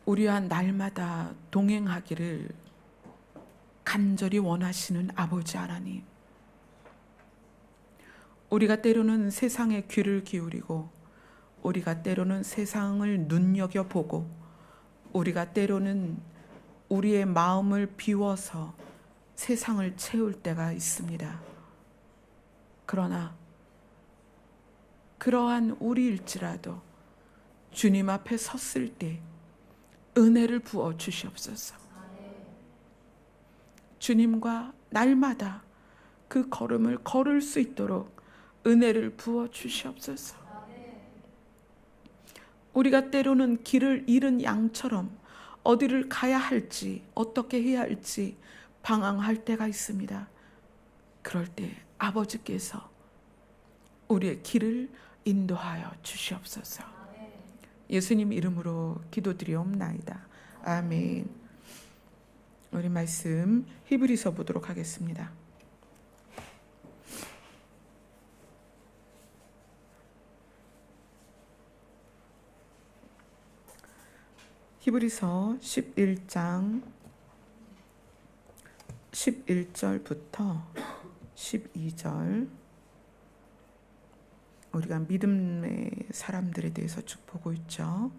우리와 날마다 동행하기를 간절히 원하시는 아버지 하나님, 우리가 때로는 세상에 귀를 기울이고, 우리가 때로는 세상을 눈여겨보고, 우리가 때로는 우리의 마음을 비워서 세상을 채울 때가 있습니다. 그러나 그러한 우리일지라도 주님 앞에 섰을 때 은혜를 부어 주시옵소서. 주님과 날마다 그 걸음을 걸을 수 있도록 은혜를 부어 주시옵소서. 우리가 때로는 길을 잃은 양처럼 어디를 가야 할지, 어떻게 해야 할지 방황할 때가 있습니다. 그럴 때 아버지께서 우리의 길을 인도하여 주시옵소서. 예수님 이름으로 기도드리옵나이다. 아멘. 우리 말씀 히브리서 보도록 하겠습니다. 히브리서 11장 11절부터 12절, 우리가 믿음의 사람들에 대해서 쭉 보고 있죠.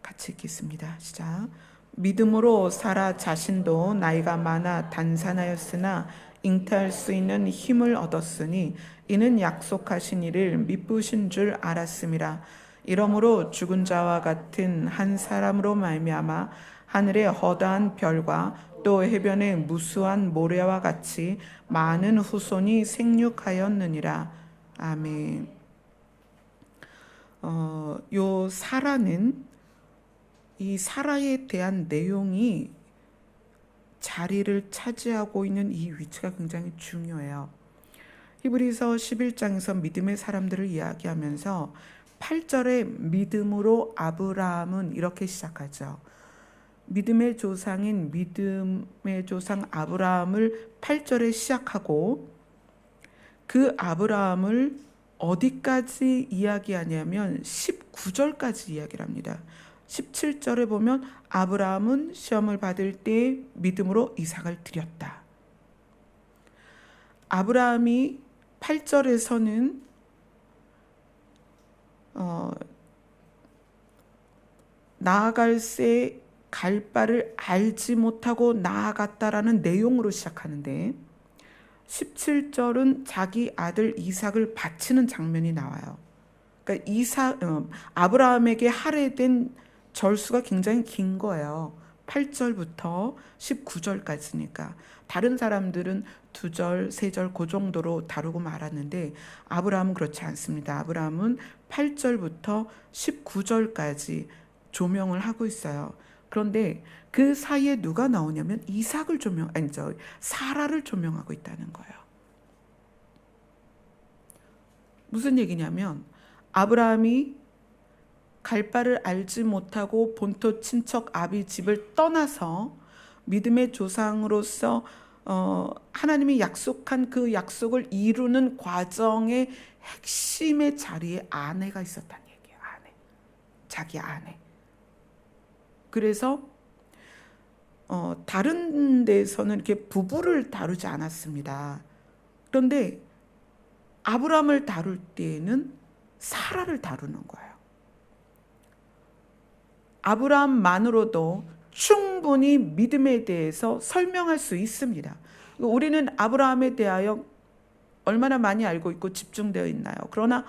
같이 읽겠습니다. 시작. 믿음으로 사라 자신도 나이가 많아 단산하였으나 잉태할 수 있는 힘을 얻었으니 이는 약속하신 이를 미쁘신 줄 알았음이라. 이러므로 죽은 자와 같은 한 사람으로 말미암아 하늘의 허다한 별과 또 해변의 무수한 모래와 같이 많은 후손이 생육하였느니라. 아멘. 요 사라는, 이 사라에 대한 내용이 자리를 차지하고 있는 이 위치가 굉장히 중요해요. 히브리서 11장에서 믿음의 사람들을 이야기하면서 8절에 믿음으로 아브라함은 이렇게 시작하죠. 믿음의 조상인 믿음의 조상 아브라함을 8절에 시작하고, 그 아브라함을 어디까지 이야기하냐면 19절까지 이야기를 합니다. 17절에 보면 아브라함은 시험을 받을 때 믿음으로 이삭을 드렸다. 아브라함이 8절에서는 나아갈새 갈 바를 알지 못하고 나아갔다라는 내용으로 시작하는데, 17절은 자기 아들 이삭을 바치는 장면이 나와요. 그러니까 아브라함에게 할애된 절수가 굉장히 긴 거예요. 8절부터 19절까지니까. 다른 사람들은 2절, 3절 그 정도로 다루고 말았는데 아브라함은 그렇지 않습니다. 아브라함은 8절부터 19절까지 조명을 하고 있어요. 그런데 그 사이에 누가 나오냐면 사라를 조명하고 있다는 거예요. 무슨 얘기냐면 아브라함이 갈 바를 알지 못하고 본토 친척 아비 집을 떠나서 믿음의 조상으로서 하나님이 약속한 그 약속을 이루는 과정의 핵심의 자리에 아내가 있었다는 얘기예요. 자기 아내. 그래서 다른 데서는 이렇게 부부를 다루지 않았습니다. 그런데 아브라함을 다룰 때에는 사라를 다루는 거예요. 아브라함만으로도 충분히 믿음에 대해서 설명할 수 있습니다. 우리는 아브라함에 대하여 얼마나 많이 알고 있고 집중되어 있나요? 그러나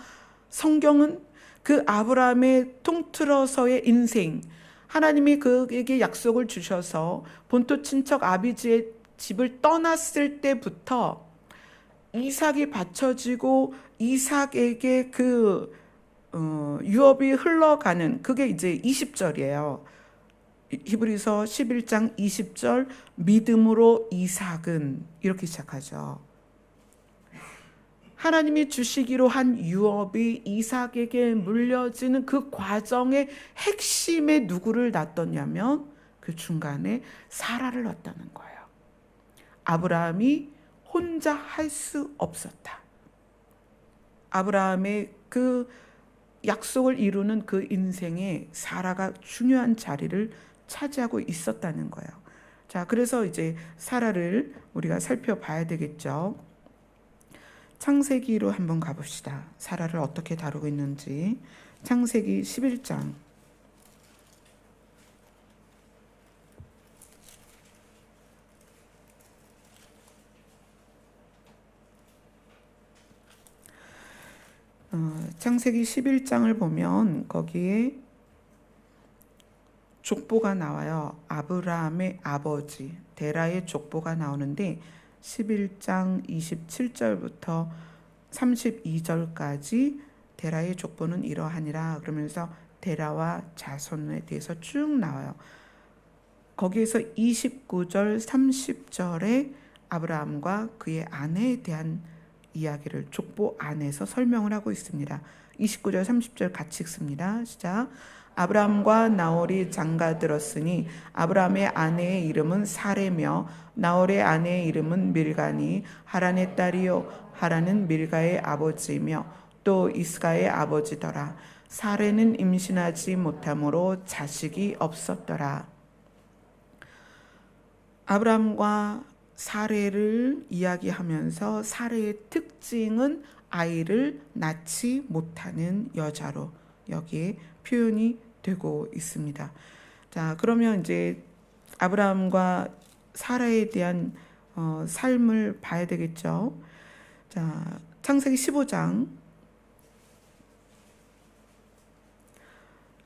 성경은 그 아브라함의 통틀어서의 인생, 하나님이 그에게 약속을 주셔서 본토 친척 아비지의 집을 떠났을 때부터 이삭이 바쳐지고 이삭에게 그 유업이 흘러가는, 그게 이제 20절이에요. 히브리서 11장 20절, 믿음으로 이삭은, 이렇게 시작하죠. 하나님이 주시기로 한 유업이 이삭에게 물려지는 그 과정의 핵심에 누구를 놨더냐면 그 중간에 사라를 놨다는 거예요. 아브라함이 혼자 할 수 없었다. 아브라함의 그 약속을 이루는 그 인생에 사라가 중요한 자리를 차지하고 있었다는 거예요. 자, 그래서 이제 사라를 우리가 살펴봐야 되겠죠. 창세기로 한번 가봅시다. 사라를 어떻게 다루고 있는지. 창세기 11장. 창세기 11장을 보면 거기에 족보가 나와요. 아브라함의 아버지 데라의 족보가 나오는데 11장 27절부터 32절까지 데라의 족보는 이러하니라 그러면서 데라와 자손에 대해서 쭉 나와요. 거기에서 29절 30절에 아브라함과 그의 아내에 대한 이야기를 족보 안에서 설명을 하고 있습니다. 29절 30절 같이 읽습니다. 시작. 아브라함과 나홀이 장가들었으니 아브라함의 아내의 이름은 사레며 나홀의 아내의 이름은 밀가니 하란의 딸이요 하란은 밀가의 아버지며 또 이스가의 아버지더라. 사레는 임신하지 못함으로 자식이 없었더라. 아브라함과 사레를 이야기하면서 사레의 특징은 아이를 낳지 못하는 여자로 여기에 표현이 되고 있습니다. 자, 그러면 이제 아브라함과 사라에 대한 삶을 봐야 되겠죠. 자, 창세기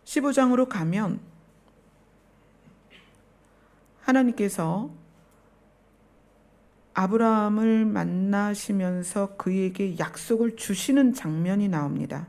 15장으로 가면 하나님께서 아브라함을 만나시면서 그에게 약속을 주시는 장면이 나옵니다.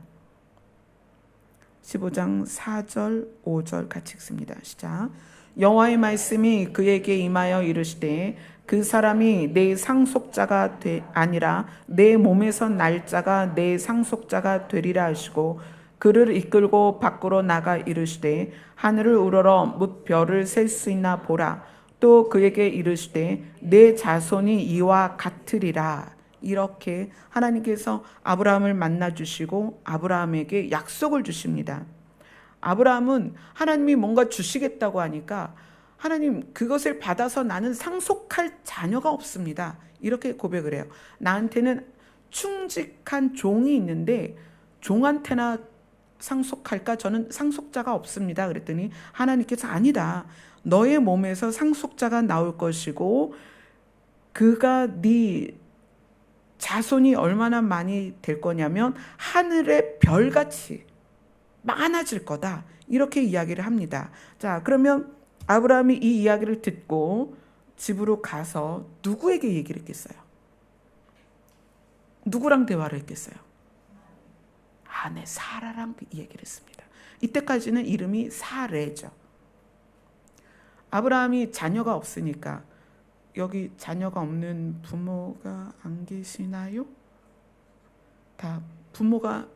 15장 4절 5절 같이 읽습니다. 시작. 여호와의 말씀이 그에게 임하여 이르시되 그 사람이 내 상속자가 아니라 내 몸에서 날 자가 내 상속자가 되리라 하시고 그를 이끌고 밖으로 나가 이르시되 하늘을 우러러 뭇 별을 셀 수 있나 보라. 또 그에게 이르시되 내 자손이 이와 같으리라. 이렇게 하나님께서 아브라함을 만나주시고 아브라함에게 약속을 주십니다. 아브라함은 하나님이 뭔가 주시겠다고 하니까 하나님 그것을 받아서 나는 상속할 자녀가 없습니다. 이렇게 고백을 해요. 나한테는 충직한 종이 있는데 종한테나 상속할까? 저는 상속자가 없습니다. 그랬더니 하나님께서 아니다. 너의 몸에서 상속자가 나올 것이고 그가 네 자손이 얼마나 많이 될 거냐면 하늘의 별같이 많아질 거다. 이렇게 이야기를 합니다. 자, 그러면 아브라함이 이 이야기를 듣고 집으로 가서 누구에게 얘기를 했겠어요? 누구랑 대화를 했겠어요? 아내 사라랑 얘기를 했습니다. 이때까지는 이름이 사레죠. 아브라함이 자녀가 없으니까 여기 자녀가 없는 부모가 안 계시나요? 다 부모가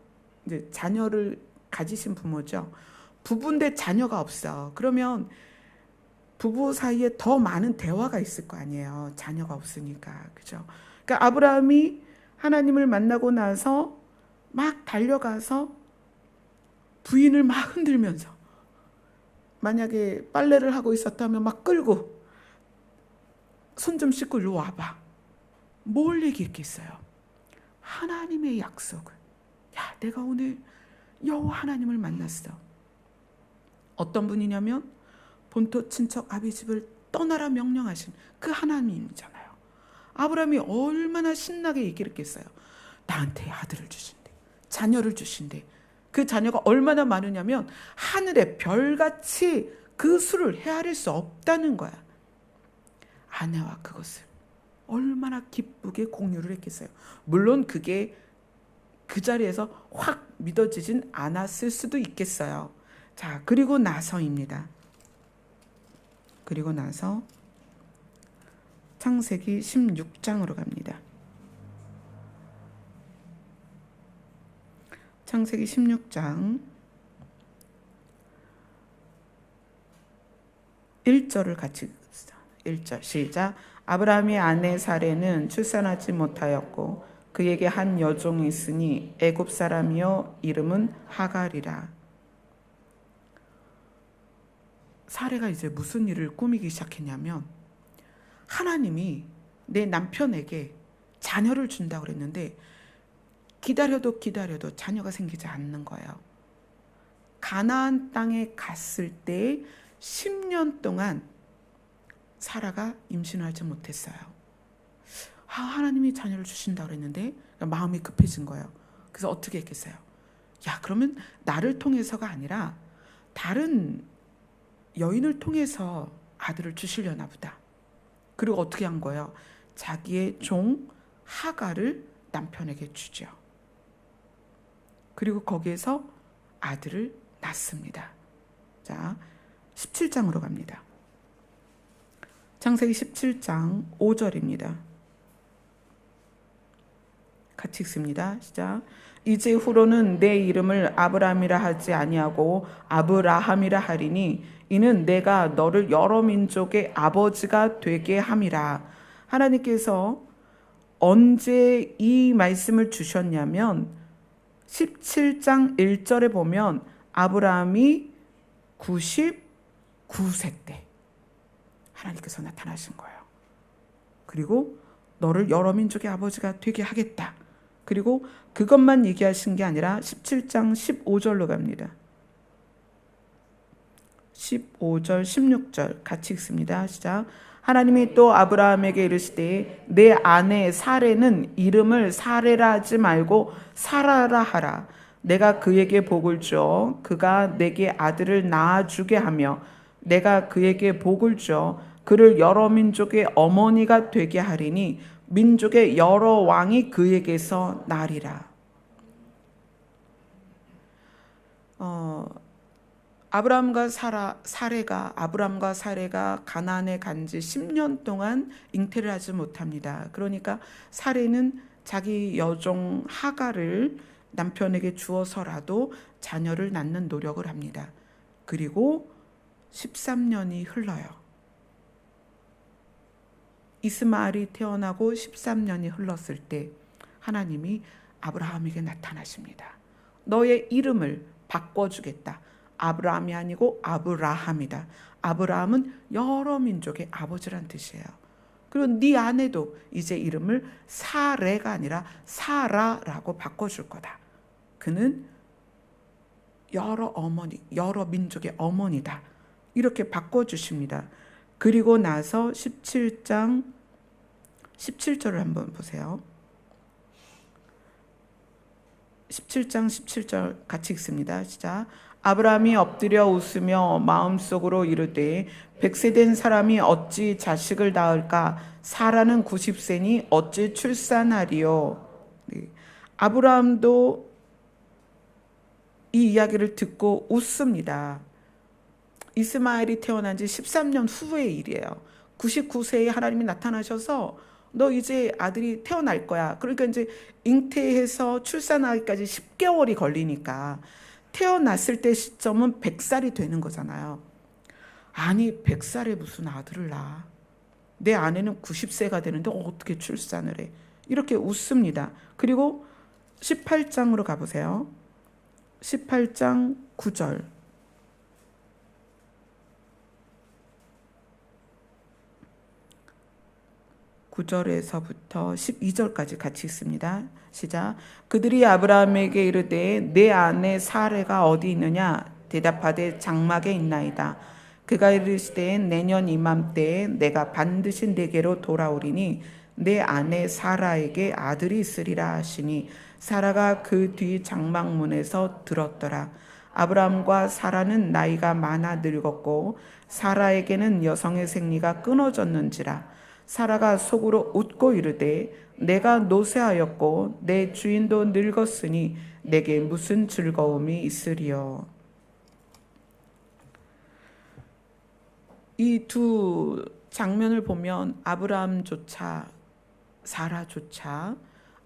이제 자녀를 가지신 부모죠. 부부인데 자녀가 없어. 그러면 부부 사이에 더 많은 대화가 있을 거 아니에요. 자녀가 없으니까. 그죠? 그러니까 아브라함이 하나님을 만나고 나서 막 달려가서 부인을 막 흔들면서 만약에 빨래를 하고 있었다면 막 끌고 손 좀 씻고 일로 와봐. 뭘 얘기했겠어요? 하나님의 약속을. 야, 내가 오늘 여호와 하나님을 만났어. 어떤 분이냐면 본토 친척 아비 집을 떠나라 명령하신 그 하나님이잖아요. 아브라함이 얼마나 신나게 얘기를 했겠어요. 나한테 아들을 주신대. 자녀를 주신대. 그 자녀가 얼마나 많으냐면 하늘의 별같이 그 수를 헤아릴 수 없다는 거야. 아내와 그것을 얼마나 기쁘게 공유를 했겠어요. 물론 그게 그 자리에서 확 믿어지진 않았을 수도 있겠어요. 자, 그리고 나서입니다. 그리고 나서 창세기 16장으로 갑니다. 창세기 16장 1절을 같이 읽읍시다. 1절 시작. 아브라함의 아내 사레는 출산하지 못하였고 그에게 한 여종이 있으니 애굽 사람이요 이름은 하갈이라. 사레가 이제 무슨 일을 꾸미기 시작했냐면, 하나님이 내 남편에게 자녀를 준다고 그랬는데 기다려도 기다려도 자녀가 생기지 않는 거예요. 가나안 땅에 갔을 때 10년 동안 사라가 임신을 하지 못했어요. 하나님이 자녀를 주신다고 그랬는데 마음이 급해진 거예요. 그래서 어떻게 했겠어요? 야, 그러면 나를 통해서가 아니라 다른 여인을 통해서 아들을 주시려나 보다. 그리고 어떻게 한 거예요? 자기의 종 하갈을 남편에게 주죠. 그리고 거기에서 아들을 낳습니다. 자, 17장으로 갑니다. 창세기 17장 5절입니다. 같이 읽습니다. 시작. 이제 후로는 내 이름을 아브람이라 하지 아니하고 아브라함이라 하리니 이는 내가 너를 여러 민족의 아버지가 되게 함이라. 하나님께서 언제 이 말씀을 주셨냐면 17장 1절에 보면 아브라함이 99세 때 하나님께서 나타나신 거예요. 그리고 너를 여러 민족의 아버지가 되게 하겠다. 그리고 그것만 얘기하신 게 아니라 17장 15절로 갑니다. 15절 16절 같이 읽습니다. 시작. 하나님이 또 아브라함에게 이르시되 내 아내 사레는 이름을 사레라 하지 말고 사라라 하라. 내가 그에게 복을 줘 그가 내게 아들을 낳아주게 하며 내가 그에게 복을 줘 그를 여러 민족의 어머니가 되게 하리니 민족의 여러 왕이 그에게서 나리라. 아브라함과 사레가 가나안에 간 지 10년 동안 잉태를 하지 못합니다. 그러니까 사레는 자기 여종 하갈을 남편에게 주어서라도 자녀를 낳는 노력을 합니다. 그리고 13년이 흘러요. 이스마엘이 태어나고 13년이 흘렀을 때 하나님이 아브라함에게 나타나십니다. 너의 이름을 바꿔주겠다. 아브라함이 아니고 아브라함이다. 아브라함은 여러 민족의 아버지란 뜻이에요. 그리고 네 아내도 이제 이름을 사레가 아니라 사라라고 바꿔줄 거다. 그는 여러 민족의 어머니다. 이렇게 바꿔주십니다. 그리고 나서 17장 17절을 한번 보세요. 17장 17절 같이 읽습니다. 시작. 아브라함이 엎드려 웃으며 마음속으로 이르되 100세 된 사람이 어찌 자식을 낳을까? 사라는 90세니 어찌 출산하리요? 네. 아브라함도 이 이야기를 듣고 웃습니다. 이스마엘이 태어난 지 13년 후의 일이에요. 99세에 하나님이 나타나셔서 너 이제 아들이 태어날 거야. 그러니까 이제 잉태해서 출산하기까지 10개월이 걸리니까 태어났을 때 시점은 100살이 되는 거잖아요. 아니 100살에 무슨 아들을 낳아. 내 아내는 90세가 되는데 어떻게 출산을 해. 이렇게 웃습니다. 그리고 18장으로 가보세요. 18장 9절. 9절에서부터 12절까지 같이 읽습니다. 시작. 그들이 아브라함에게 이르되 내 아내 사레가 어디 있느냐? 대답하되 장막에 있나이다. 그가 이르시되 내년 이맘때에 내가 반드시 내게로 돌아오리니 내 아내 사라에게 아들이 있으리라 하시니 사라가 그 뒤 장막문에서 들었더라. 아브라함과 사라는 나이가 많아 늙었고 사라에게는 여성의 생리가 끊어졌는지라. 사라가 속으로 웃고 이르되 내가 노쇠하였고 내 주인도 늙었으니 내게 무슨 즐거움이 있으리요. 이 두 장면을 보면 아브라함조차 사라조차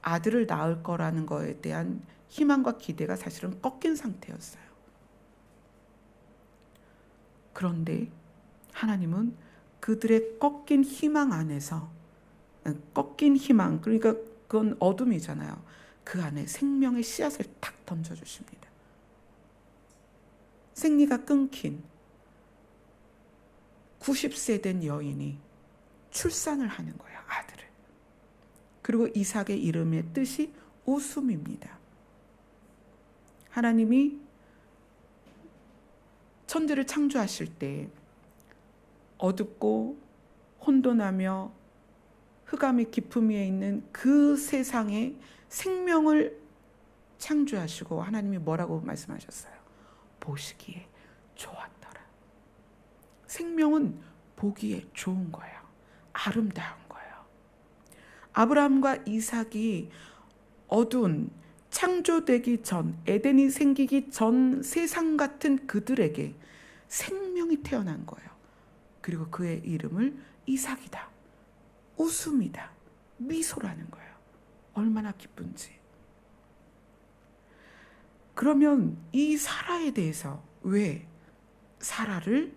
아들을 낳을 거라는 것에 대한 희망과 기대가 사실은 꺾인 상태였어요. 그런데 하나님은 그들의 꺾인 희망 안에서, 꺾인 희망, 그러니까 그건 어둠이잖아요. 그 안에 생명의 씨앗을 탁 던져주십니다. 생리가 끊긴 90세 된 여인이 출산을 하는 거예요. 아들을. 그리고 이삭의 이름의 뜻이 웃음입니다. 하나님이 천지를 창조하실 때 어둡고 혼돈하며 흑암의 깊음 위에 있는 그 세상에 생명을 창조하시고 하나님이 뭐라고 말씀하셨어요? 보시기에 좋았더라. 생명은 보기에 좋은 거예요. 아름다운 거예요. 아브라함과 이삭이 어두운 창조되기 전, 에덴이 생기기 전 세상 같은 그들에게 생명이 태어난 거예요. 그리고 그의 이름을 이삭이다, 웃음이다, 미소라는 거예요. 얼마나 기쁜지. 그러면 이 사라에 대해서 왜 사라를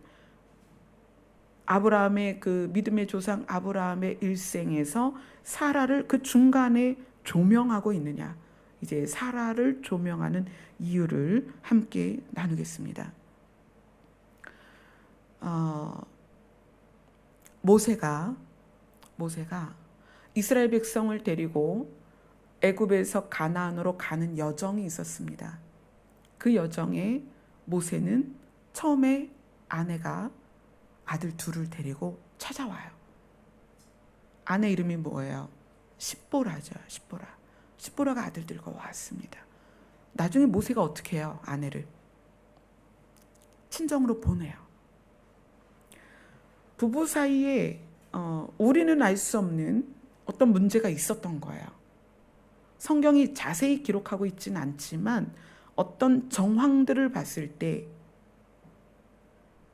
아브라함의 그 믿음의 조상 아브라함의 일생에서 사라를 그 중간에 조명하고 있느냐? 이제 사라를 조명하는 이유를 함께 나누겠습니다. 모세가 이스라엘 백성을 데리고 애굽에서 가나안으로 가는 여정이 있었습니다. 그 여정에 모세는 처음에 아내가 아들 둘을 데리고 찾아와요. 아내 이름이 뭐예요? 십보라죠. 십보라가 아들들과 왔습니다. 나중에 모세가 어떻게 해요? 아내를 친정으로 보내요. 부부 사이에 우리는 알 수 없는 어떤 문제가 있었던 거예요. 성경이 자세히 기록하고 있지는 않지만 어떤 정황들을 봤을 때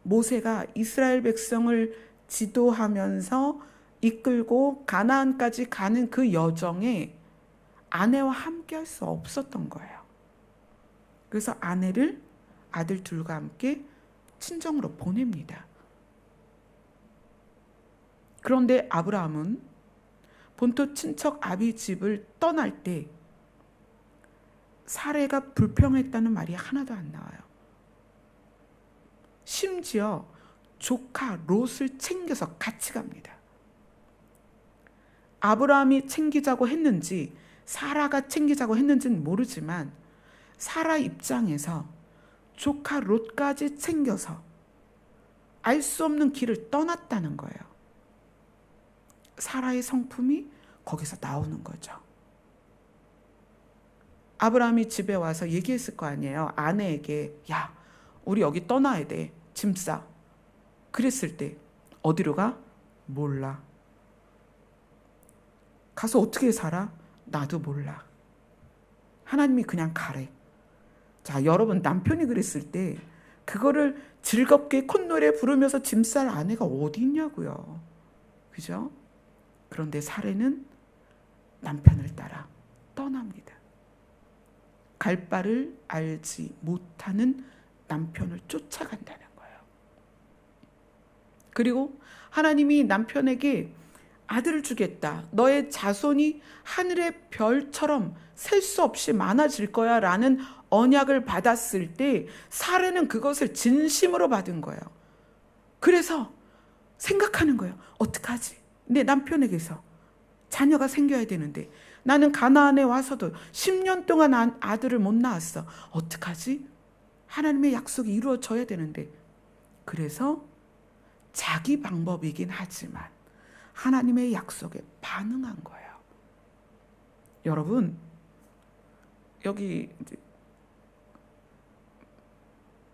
모세가 이스라엘 백성을 지도하면서 이끌고 가나안까지 가는 그 여정에 아내와 함께 할 수 없었던 거예요. 그래서 아내를 아들 둘과 함께 친정으로 보냅니다. 그런데 아브라함은 본토 친척 아비 집을 떠날 때 사례가 불평했다는 말이 하나도 안 나와요. 심지어 조카 롯을 챙겨서 같이 갑니다. 아브라함이 챙기자고 했는지 사라가 챙기자고 했는지는 모르지만 사라 입장에서 조카 롯까지 챙겨서 알 수 없는 길을 떠났다는 거예요. 사라의 성품이 거기서 나오는 거죠. 아브라함이 집에 와서 얘기했을 거 아니에요. 아내에게 야 우리 여기 떠나야 돼. 짐 싸. 그랬을 때 어디로 가? 몰라. 가서 어떻게 살아? 나도 몰라. 하나님이 그냥 가래. 자, 여러분 남편이 그랬을 때 그거를 즐겁게 콧노래 부르면서 짐 쌀 아내가 어디 있냐고요. 그죠? 그런데 사례는 남편을 따라 떠납니다. 갈 바를 알지 못하는 남편을 쫓아간다는 거예요. 그리고 하나님이 남편에게 아들을 주겠다. 너의 자손이 하늘의 별처럼 셀 수 없이 많아질 거야 라는 언약을 받았을 때 사례는 그것을 진심으로 받은 거예요. 그래서 생각하는 거예요. 어떡하지? 내 남편에게서 자녀가 생겨야 되는데 나는 가나안에 와서도 10년 동안 아들을 못 낳았어. 어떡하지? 하나님의 약속이 이루어져야 되는데. 그래서 자기 방법이긴 하지만 하나님의 약속에 반응한 거예요. 여러분 여기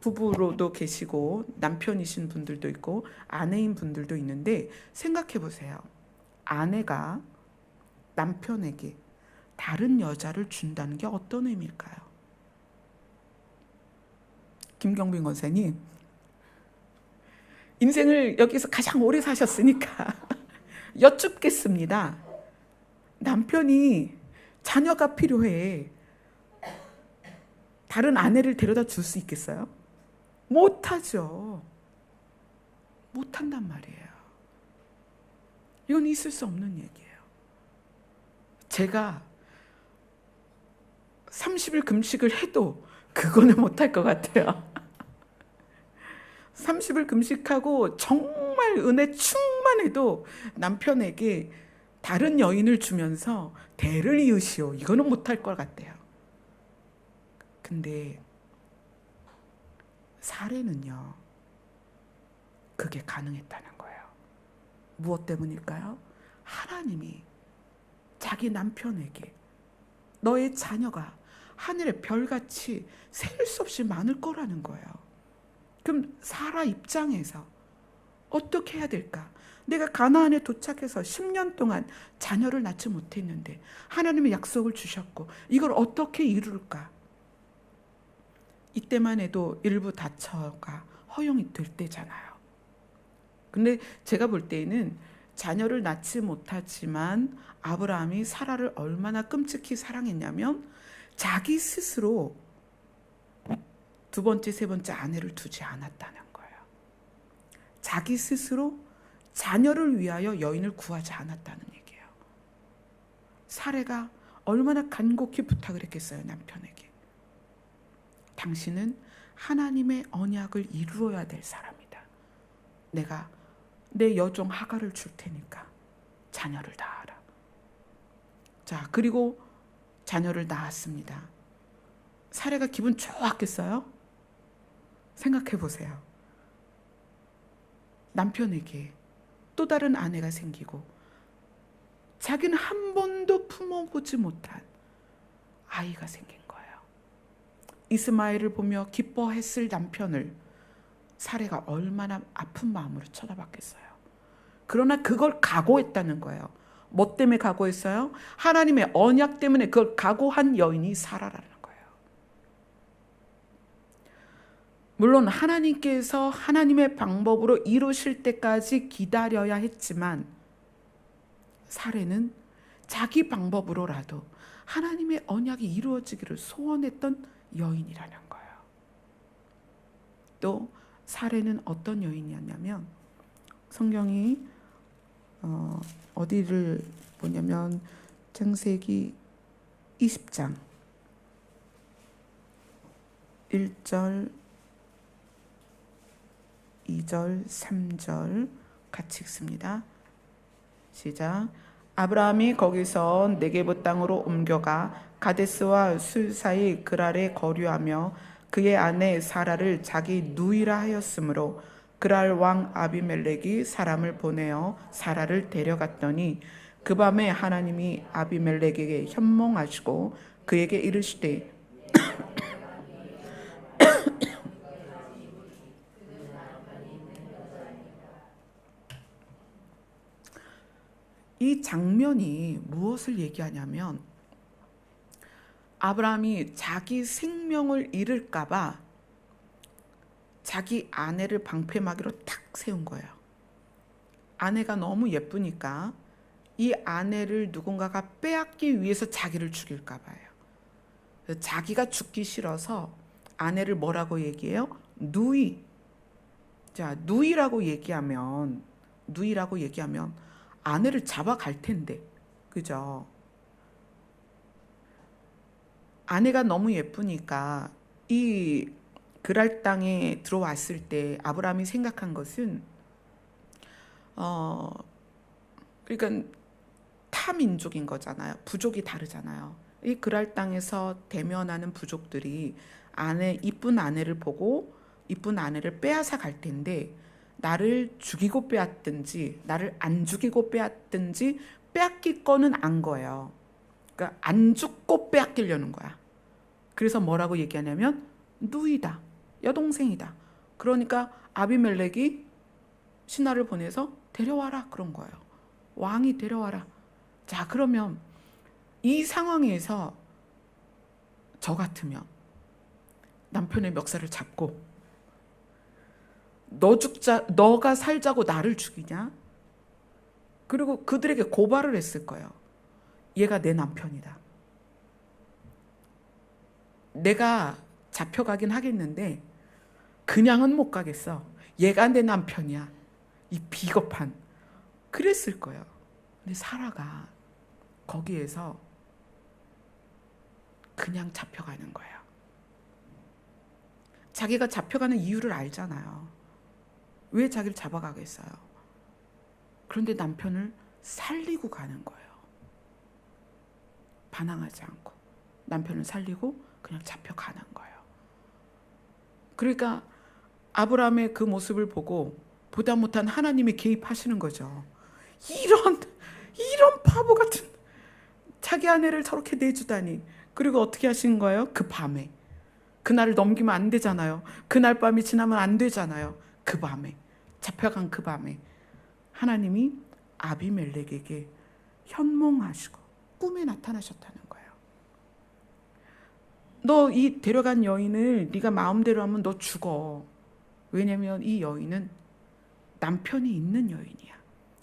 부부로도 계시고 남편이신 분들도 있고 아내인 분들도 있는데 생각해 보세요. 아내가 남편에게 다른 여자를 준다는 게 어떤 의미일까요? 김경빈 권사님 인생을 여기서 가장 오래 사셨으니까 여쭙겠습니다. 남편이 자녀가 필요해. 다른 아내를 데려다 줄 수 있겠어요? 못하죠. 못한단 말이에요. 이건 있을 수 없는 얘기예요. 제가 30일 금식을 해도 그거는 못할 것 같아요. 30일 금식하고 정말 은혜 충만해도 남편에게 다른 여인을 주면서 대를 이으시오, 이거는 못할 것 같아요. 근데 사례는요, 그게 가능했다는 거예요. 무엇 때문일까요? 하나님이 자기 남편에게 너의 자녀가 하늘의 별같이 셀 수 없이 많을 거라는 거예요. 그럼 사라 입장에서 어떻게 해야 될까? 내가 가나안에 도착해서 10년 동안 자녀를 낳지 못했는데 하나님의 약속을 주셨고 이걸 어떻게 이룰까? 이때만 해도 일부 다처가 허용이 될 때잖아요. 근데 제가 볼 때에는 자녀를 낳지 못하지만 아브라함이 사라를 얼마나 끔찍히 사랑했냐면 자기 스스로 두 번째, 세 번째 아내를 두지 않았다는 거예요. 자기 스스로 자녀를 위하여 여인을 구하지 않았다는 얘기예요. 사례가 얼마나 간곡히 부탁을 했겠어요, 남편에게. 당신은 하나님의 언약을 이루어야 될 사람이다. 내가 내 여종 하갈을 줄 테니까 자녀를 낳아라. 자, 그리고 자녀를 낳았습니다. 사례가 기분 좋았겠어요? 생각해 보세요. 남편에게 또 다른 아내가 생기고 자기는 한 번도 품어보지 못한 아이가 생긴 거예요. 이스마엘을 보며 기뻐했을 남편을 사례가 얼마나 아픈 마음으로 쳐다봤겠어요. 그러나 그걸 각오했다는 거예요. 뭐 때문에 각오했어요? 하나님의 언약 때문에 그걸 각오한 여인이 사라라는 거예요. 물론 하나님께서 하나님의 방법으로 이루실 때까지 기다려야 했지만 사례는 자기 방법으로라도 하나님의 언약이 이루어지기를 소원했던 여인이라는 거예요. 또 사례는 어떤 여인이었냐면 성경이 어디를 보냐면 창세기 20장 1절 2절 3절 같이 읽습니다. 시작. 아브라함이 거기서 네게부 땅으로 옮겨가 가데스와 술 사이 그랄에 거류하며 그의 아내 사라를 자기 누이라 하였으므로 그랄 왕 아비멜렉이 사람을 보내어 사라를 데려갔더니 그 밤에 하나님이 아비멜렉에게 현몽하시고 그에게 이르시되 이 장면이 무엇을 얘기하냐면 아브라함이 자기 생명을 잃을까 봐 자기 아내를 방패막이로 탁 세운 거예요. 아내가 너무 예쁘니까 이 아내를 누군가가 빼앗기 위해서 자기를 죽일까 봐요. 자기가 죽기 싫어서 아내를 뭐라고 얘기해요? 누이. 자, 누이라고 얘기하면 아내를 잡아갈 텐데, 그죠? 아내가 너무 예쁘니까 이 그랄 땅에 들어왔을 때 아브라함이 생각한 것은 그러니까 타 민족인 거잖아요. 부족이 다르잖아요. 이 그랄 땅에서 대면하는 부족들이 이쁜 아내를 보고 이쁜 아내를 빼앗아 갈 텐데 나를 죽이고 빼앗든지 나를 안 죽이고 빼앗든지 빼앗길 거는 안 거예요. 그러니까 안 죽고 빼앗기려는 거야. 그래서 뭐라고 얘기하냐면 누이다, 여동생이다. 그러니까 아비멜렉이 신하를 보내서 데려와라 그런 거예요. 왕이 데려와라. 자, 그러면 이 상황에서 저 같으면 남편의 멱살을 잡고 너가 살자고 나를 죽이냐? 그리고 그들에게 고발을 했을 거예요. 얘가 내 남편이다. 내가 잡혀가긴 하겠는데 그냥은 못 가겠어. 얘가 내 남편이야. 이 비겁한. 그랬을 거예요. 근데 사라가 거기에서 그냥 잡혀가는 거예요. 자기가 잡혀가는 이유를 알잖아요. 왜 자기를 잡아가겠어요? 그런데 남편을 살리고 가는 거예요. 반항하지 않고 남편을 살리고 그냥 잡혀가는 거예요. 그러니까 아브라함의 그 모습을 보고 보다 못한 하나님이 개입하시는 거죠. 이런 바보 같은, 자기 아내를 저렇게 내주다니. 그리고 어떻게 하시는 거예요? 그 밤에, 그날을 넘기면 안 되잖아요. 그날 밤이 지나면 안 되잖아요. 그 밤에, 잡혀간 그 밤에 하나님이 아비멜렉에게 현몽하시고 꿈에 나타나셨다는 거예요. 너 이 데려간 여인을 네가 마음대로 하면 너 죽어. 왜냐면 이 여인은 남편이 있는 여인이야.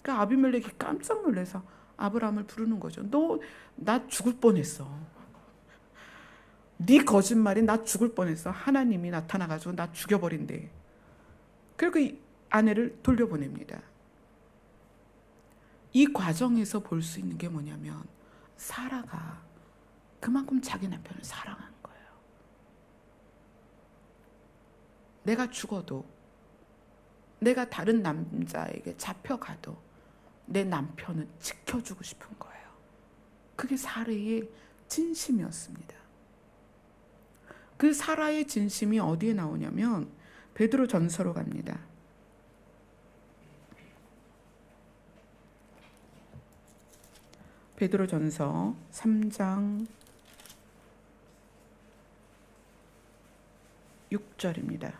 그러니까 아비멜렉이 깜짝 놀라서 아브라함을 부르는 거죠. 너 나 죽을 뻔했어. 네 거짓말이 나 죽을 뻔했어. 하나님이 나타나가지고 나 죽여버린대. 그리고 이 아내를 돌려보냅니다. 이 과정에서 볼 수 있는 게 뭐냐면 사라가 그만큼 자기 남편을 사랑한 거예요. 내가 죽어도, 내가 다른 남자에게 잡혀가도 내 남편은 지켜주고 싶은 거예요. 그게 사라의 진심이었습니다. 그 사라의 진심이 어디에 나오냐면 베드로 전서로 갑니다. 베드로 전서 3장 6절입니다.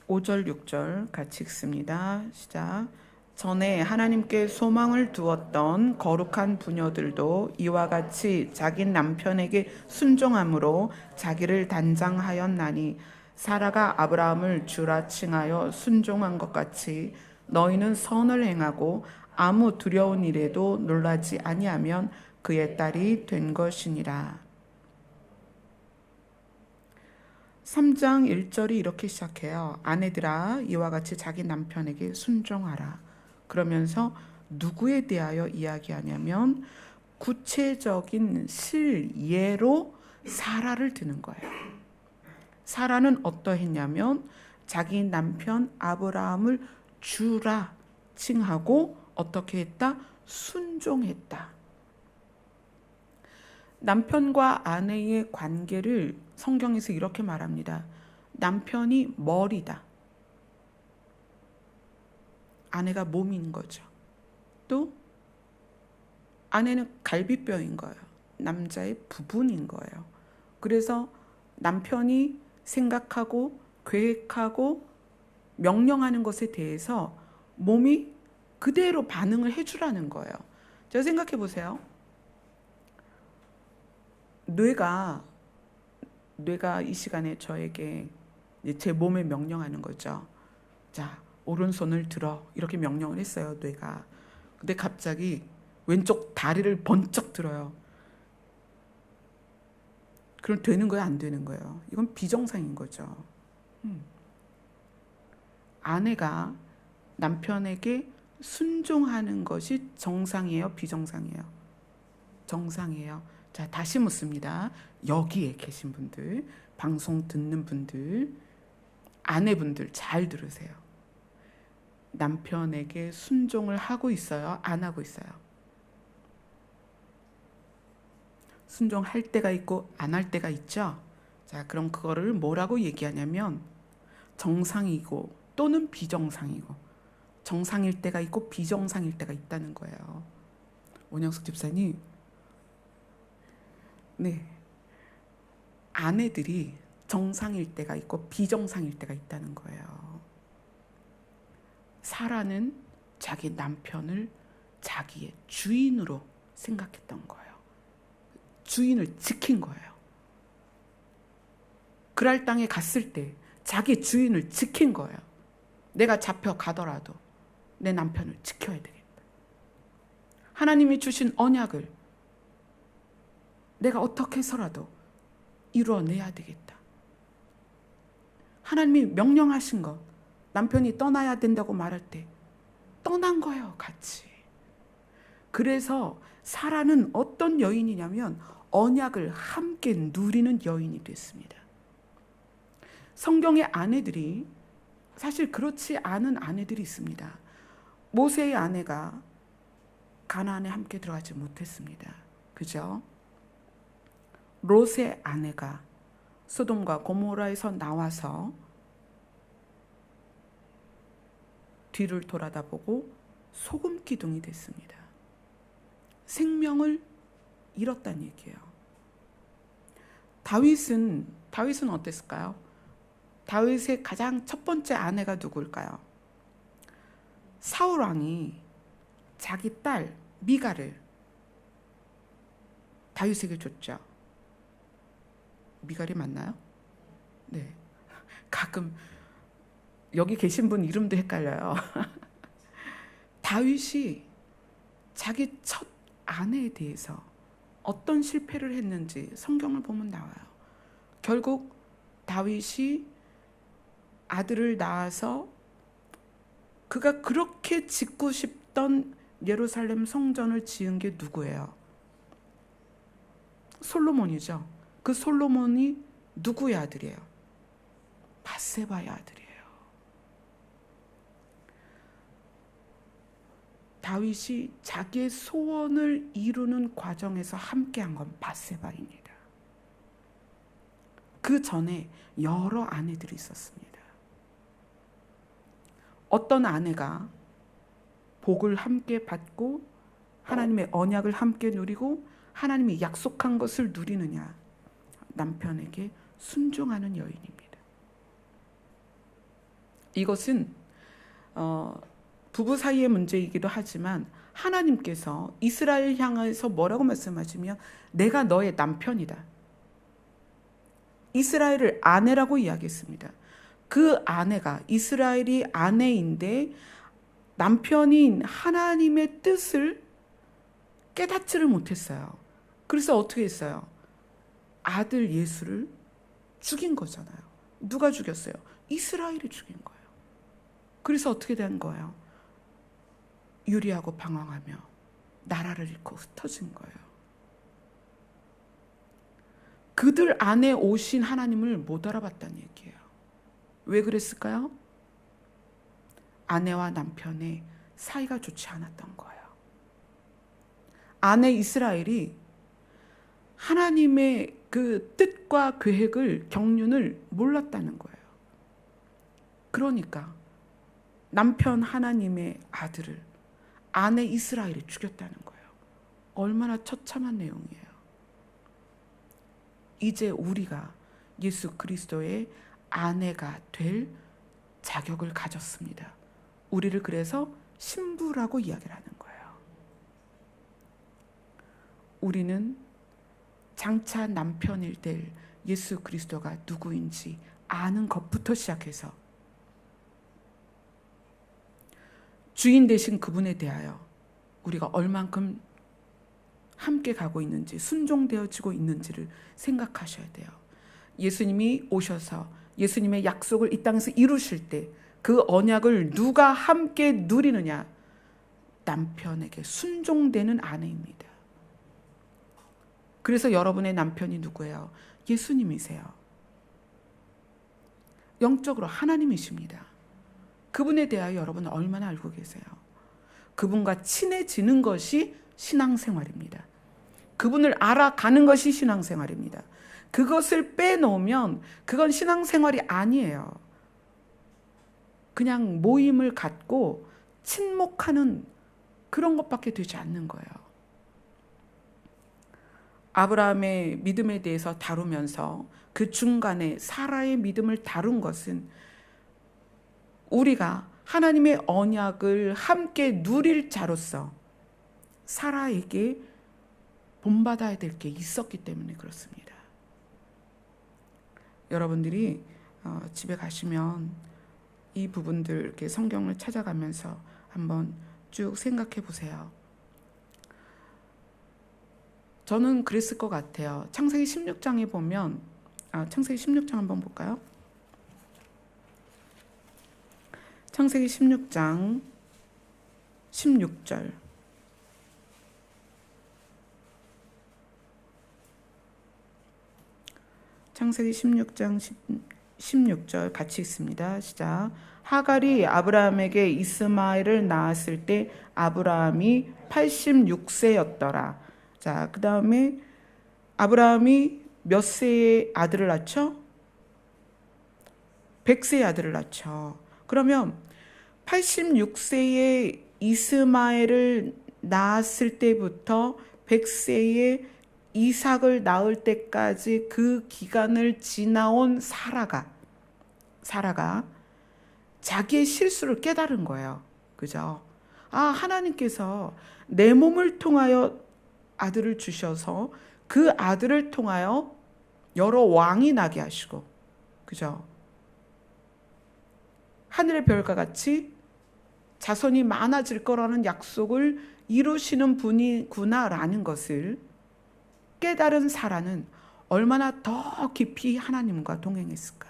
5절 6절 같이 읽습니다. 시작. 전에 하나님께 소망을 두었던 거룩한 부녀들도 이와 같이 자기 남편에게 순종함으로 자기를 단장하였나니 사라가 아브라함을 주라 칭하여 순종한 것 같이 너희는 선을 행하고 아무 두려운 일에도 놀라지 아니하면 그의 딸이 된 것이니라. 3장 1절이 이렇게 시작해요. 아내들아 이와 같이 자기 남편에게 순종하라. 그러면서 누구에 대하여 이야기하냐면 구체적인 실예로 사라를 드는 거예요. 사라는 어떠했냐면 자기 남편 아브라함을 주라 칭하고 어떻게 했다? 순종했다. 남편과 아내의 관계를 성경에서 이렇게 말합니다. 남편이 머리다. 아내가 몸인 거죠. 또 아내는 갈비뼈인 거예요. 남자의 부분인 거예요. 그래서 남편이 생각하고 계획하고 명령하는 것에 대해서 몸이 그대로 반응을 해주라는 거예요. 제가 생각해 보세요. 뇌가 이 시간에 저에게 제 몸에 명령하는 거죠. 자, 오른손을 들어. 이렇게 명령을 했어요, 뇌가. 근데 갑자기 왼쪽 다리를 번쩍 들어요. 그럼 되는 거예요, 안 되는 거예요? 이건 비정상인 거죠. 아내가 남편에게 순종하는 것이 정상이에요, 비정상이에요? 정상이에요. 자, 다시 묻습니다. 여기에 계신 분들, 방송 듣는 분들, 아내분들 잘 들으세요. 남편에게 순종을 하고 있어요? 안 하고 있어요? 순종할 때가 있고 안 할 때가 있죠? 자, 그럼 그거를 뭐라고 얘기하냐면 정상이고 또는 비정상이고, 정상일 때가 있고 비정상일 때가 있다는 거예요. 원영숙 집사님, 네, 아내들이 정상일 때가 있고 비정상일 때가 있다는 거예요. 사라는 자기 남편을 자기의 주인으로 생각했던 거예요. 주인을 지킨 거예요. 그랄 땅에 갔을 때 자기 주인을 지킨 거예요. 내가 잡혀가더라도 내 남편을 지켜야 되겠다. 하나님이 주신 언약을 내가 어떻게 해서라도 이루어내야 되겠다. 하나님이 명령하신 거, 남편이 떠나야 된다고 말할 때 떠난 거예요, 같이. 그래서 사라는 어떤 여인이냐면 언약을 함께 누리는 여인이 됐습니다. 성경의 아내들이 사실 그렇지 않은 아내들이 있습니다. 모세의 아내가 가나안에 함께 들어가지 못했습니다. 그죠? 롯의 아내가 소돔과 고모라에서 나와서 뒤를 돌아다보고 소금 기둥이 됐습니다. 생명을 잃었다는 얘기예요. 다윗은 어땠을까요? 다윗의 가장 첫 번째 아내가 누굴까요? 사울 왕이 자기 딸 미가를 다윗에게 줬죠. 미갈이 맞나요? 네. 가끔 여기 계신 분 이름도 헷갈려요. 다윗이 자기 첫 아내에 대해서 어떤 실패를 했는지 성경을 보면 나와요. 결국 다윗이 아들을 낳아서 그가 그렇게 짓고 싶던 예루살렘 성전을 지은 게 누구예요? 솔로몬이죠. 그 솔로몬이 누구의 아들이에요? 밧세바의 아들이에요. 다윗이 자기의 소원을 이루는 과정에서 함께한 건 밧세바입니다. 그 전에 여러 아내들이 있었습니다. 어떤 아내가 복을 함께 받고 하나님의 언약을 함께 누리고 하나님이 약속한 것을 누리느냐? 남편에게 순종하는 여인입니다. 이것은 부부 사이의 문제이기도 하지만 하나님께서 이스라엘 향해서 뭐라고 말씀하시며 내가 너의 남편이다. 이스라엘을 아내라고 이야기했습니다. 그 아내가 이스라엘이 아내인데 남편인 하나님의 뜻을 깨닫지를 못했어요. 그래서 어떻게 했어요? 아들 예수를 죽인 거잖아요. 누가 죽였어요? 이스라엘이 죽인 거예요. 그래서 어떻게 된 거예요? 유리하고 방황하며 나라를 잃고 흩어진 거예요. 그들 안에 오신 하나님을 못 알아봤다는 얘기예요. 왜 그랬을까요? 아내와 남편의 사이가 좋지 않았던 거예요. 아내 이스라엘이 하나님의 그 뜻과 계획을 경륜을 몰랐다는 거예요. 그러니까 남편 하나님의 아들을 아내 이스라엘이 죽였다는 거예요. 얼마나 처참한 내용이에요. 이제 우리가 예수 그리스도의 아내가 될 자격을 가졌습니다. 우리를 그래서 신부라고 이야기를 하는 거예요. 우리는 장차 남편일 될 예수 그리스도가 누구인지 아는 것부터 시작해서 주인 되신 그분에 대하여 우리가 얼만큼 함께 가고 있는지 순종되어지고 있는지를 생각하셔야 돼요. 예수님이 오셔서 예수님의 약속을 이 땅에서 이루실 때 그 언약을 누가 함께 누리느냐? 남편에게 순종되는 아내입니다. 그래서 여러분의 남편이 누구예요? 예수님이세요. 영적으로 하나님이십니다. 그분에 대하여 여러분은 얼마나 알고 계세요? 그분과 친해지는 것이 신앙생활입니다. 그분을 알아가는 것이 신앙생활입니다. 그것을 빼놓으면 그건 신앙생활이 아니에요. 그냥 모임을 갖고 친목하는 그런 것밖에 되지 않는 거예요. 아브라함의 믿음에 대해서 다루면서 그 중간에 사라의 믿음을 다룬 것은 우리가 하나님의 언약을 함께 누릴 자로서 사라에게 본받아야 될 게 있었기 때문에 그렇습니다. 여러분들이 집에 가시면 이 부분들 이렇게 성경을 찾아가면서 한번 쭉 생각해 보세요. 저는 그랬을 것 같아요. 창세기 16장에 보면 창세기 16장 한번 볼까요? 창세기 16장 16절. 창세기 16장 16절 같이 읽습니다. 시작. 하갈이 아브라함에게 이스마엘을 낳았을 때 아브라함이 86세였더라. 자, 그 다음에 아브라함이 몇 세의 아들을 낳죠? 100세의 아들을 낳죠. 그러면 86세의 이스마엘을 낳았을 때부터 100세의 이삭을 낳을 때까지 그 기간을 지나온 사라가 자기의 실수를 깨달은 거예요. 그죠? 아, 하나님께서 내 몸을 통하여 아들을 주셔서 그 아들을 통하여 여러 왕이 나게 하시고, 그죠? 하늘의 별과 같이 자손이 많아질 거라는 약속을 이루시는 분이구나라는 것을 깨달은 사라는 얼마나 더 깊이 하나님과 동행했을까?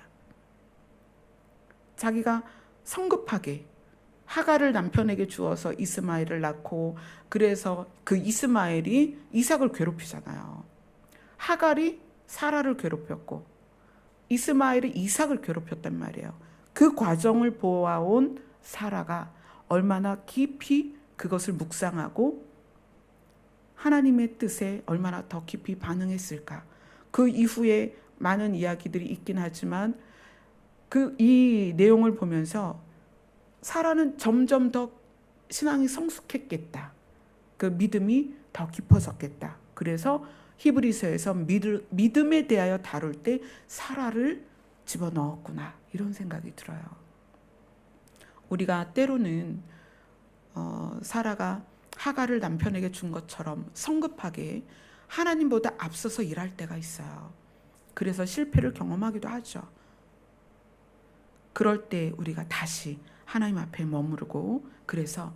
자기가 성급하게 하갈을 남편에게 주어서 이스마엘을 낳고, 그래서 그 이스마엘이 이삭을 괴롭히잖아요. 하갈이 사라를 괴롭혔고 이스마엘이 이삭을 괴롭혔단 말이에요. 그 과정을 보아온 사라가 얼마나 깊이 그것을 묵상하고 하나님의 뜻에 얼마나 더 깊이 반응했을까. 그 이후에 많은 이야기들이 있긴 하지만 이 내용을 보면서 사라는 점점 더 신앙이 성숙했겠다. 그 믿음이 더 깊어졌겠다. 그래서 히브리서에서 믿음에 대하여 다룰 때 사라를 집어넣었구나, 이런 생각이 들어요. 우리가 때로는 사라가 하갈을 남편에게 준 것처럼 성급하게 하나님보다 앞서서 일할 때가 있어요. 그래서 실패를 경험하기도 하죠. 그럴 때 우리가 다시 하나님 앞에 머무르고, 그래서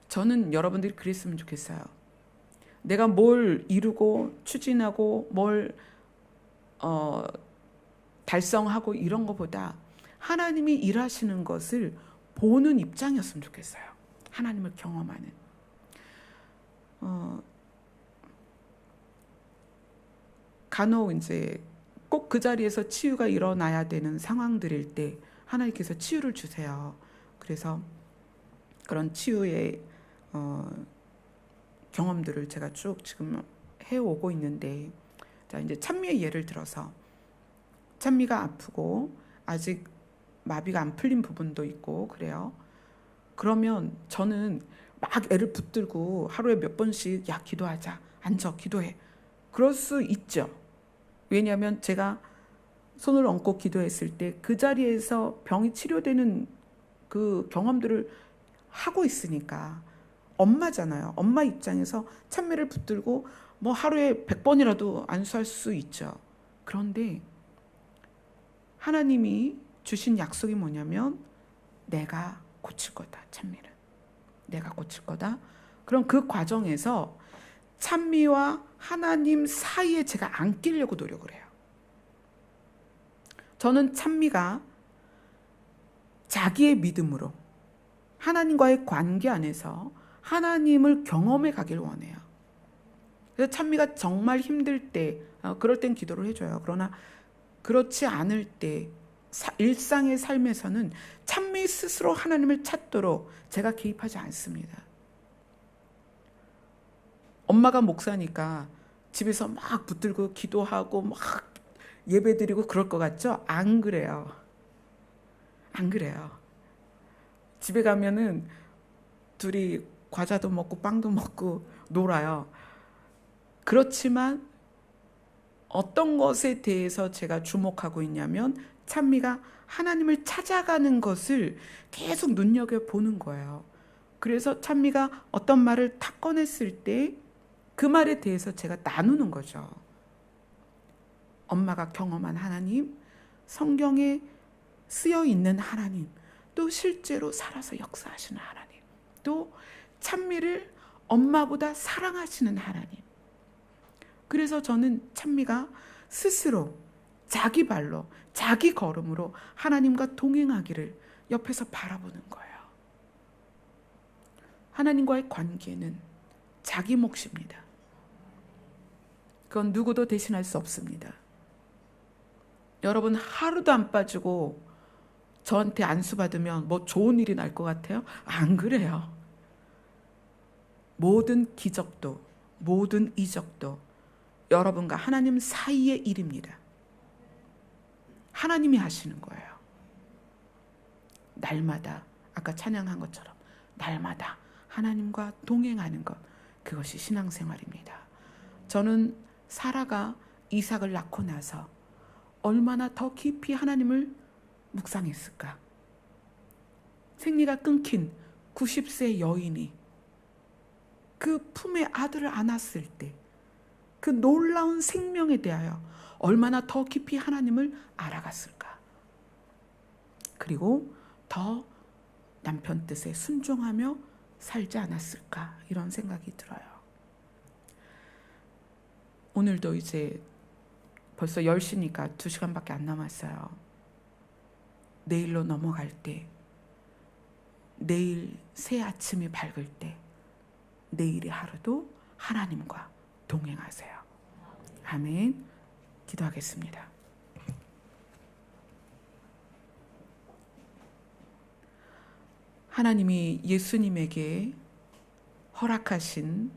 저는 여러분들이 그랬으면 좋겠어요. 내가 뭘 이루고 추진하고 뭘 달성하고 이런 것보다 하나님이 일하시는 것을 보는 입장이었으면 좋겠어요. 하나님을 경험하는. 간혹 이제 꼭 그 자리에서 치유가 일어나야 되는 상황들일 때 하나님께서 치유를 주세요. 그래서 그런 치유의 경험들을 제가 쭉 지금 해오고 있는데, 자, 이제 찬미의 예를 들어서 찬미가 아프고 아직 마비가 안 풀린 부분도 있고 그래요. 그러면 저는 막 애를 붙들고 하루에 몇 번씩 야, 기도하자, 앉아, 기도해, 그럴 수 있죠. 왜냐하면 제가 손을 얹고 기도했을 때 그 자리에서 병이 치료되는 그 경험들을 하고 있으니까. 엄마잖아요. 엄마 입장에서 찬미를 붙들고 뭐 하루에 100번이라도 안수할 수 있죠. 그런데 하나님이 주신 약속이 뭐냐면 내가 고칠 거다. 찬미를 내가 고칠 거다. 그럼 그 과정에서 찬미와 하나님 사이에 제가 안 끼려고 노력을 해요. 저는 찬미가 자기의 믿음으로 하나님과의 관계 안에서 하나님을 경험해 가길 원해요. 그래서 찬미가 정말 힘들 때 그럴 땐 기도를 해줘요. 그러나 그렇지 않을 때 일상의 삶에서는 찬미 스스로 하나님을 찾도록 제가 개입하지 않습니다. 엄마가 목사니까 집에서 막 붙들고 기도하고 막 예배드리고 그럴 것 같죠? 안 그래요. 안 그래요. 집에 가면은 둘이 과자도 먹고 빵도 먹고 놀아요. 그렇지만 어떤 것에 대해서 제가 주목하고 있냐면 찬미가 하나님을 찾아가는 것을 계속 눈여겨보는 거예요. 그래서 찬미가 어떤 말을 탁 꺼냈을 때 그 말에 대해서 제가 나누는 거죠. 엄마가 경험한 하나님, 성경에 쓰여 있는 하나님, 또 실제로 살아서 역사하시는 하나님, 또 찬미를 엄마보다 사랑하시는 하나님. 그래서 저는 찬미가 스스로 자기 발로 자기 걸음으로 하나님과 동행하기를 옆에서 바라보는 거예요. 하나님과의 관계는 자기 몫입니다. 그건 누구도 대신할 수 없습니다. 여러분 하루도 안 빠지고 저한테 안수받으면 뭐 좋은 일이 날 것 같아요? 안 그래요. 모든 기적도 모든 이적도 여러분과 하나님 사이의 일입니다. 하나님이 하시는 거예요. 날마다 아까 찬양한 것처럼 날마다 하나님과 동행하는 것, 그것이 신앙생활입니다. 저는 사라가 이삭을 낳고 나서 얼마나 더 깊이 하나님을 묵상했을까. 생리가 끊긴 90세 여인이 그 품에 아들을 안았을 때 그 놀라운 생명에 대하여 얼마나 더 깊이 하나님을 알아갔을까. 그리고 더 남편 뜻에 순종하며 살지 않았을까, 이런 생각이 들어요. 오늘도 이제 벌써 10시니까 2시간밖에 안 남았어요. 내일로 넘어갈 때, 내일 새 아침이 밝을 때, 내일의 하루도 하나님과 동행하세요. 아멘. 기도하겠습니다. 하나님이 예수님에게 허락하신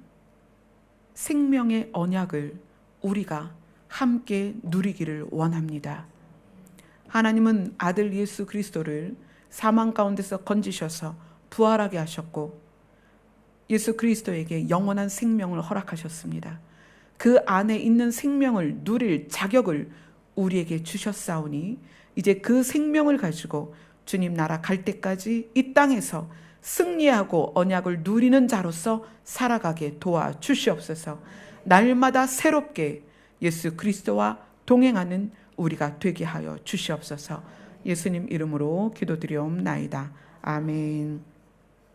생명의 언약을 우리가 함께 누리기를 원합니다. 하나님은 아들 예수 그리스도를 사망 가운데서 건지셔서 부활하게 하셨고 예수 그리스도에게 영원한 생명을 허락하셨습니다. 그 안에 있는 생명을 누릴 자격을 우리에게 주셨사오니 이제 그 생명을 가지고 주님 나라 갈 때까지 이 땅에서 승리하고 언약을 누리는 자로서 살아가게 도와주시옵소서. 날마다 새롭게 예수 그리스도와 동행하는 우리가 되게 하여 주시옵소서. 예수님 이름으로 기도드리옵나이다. 아멘.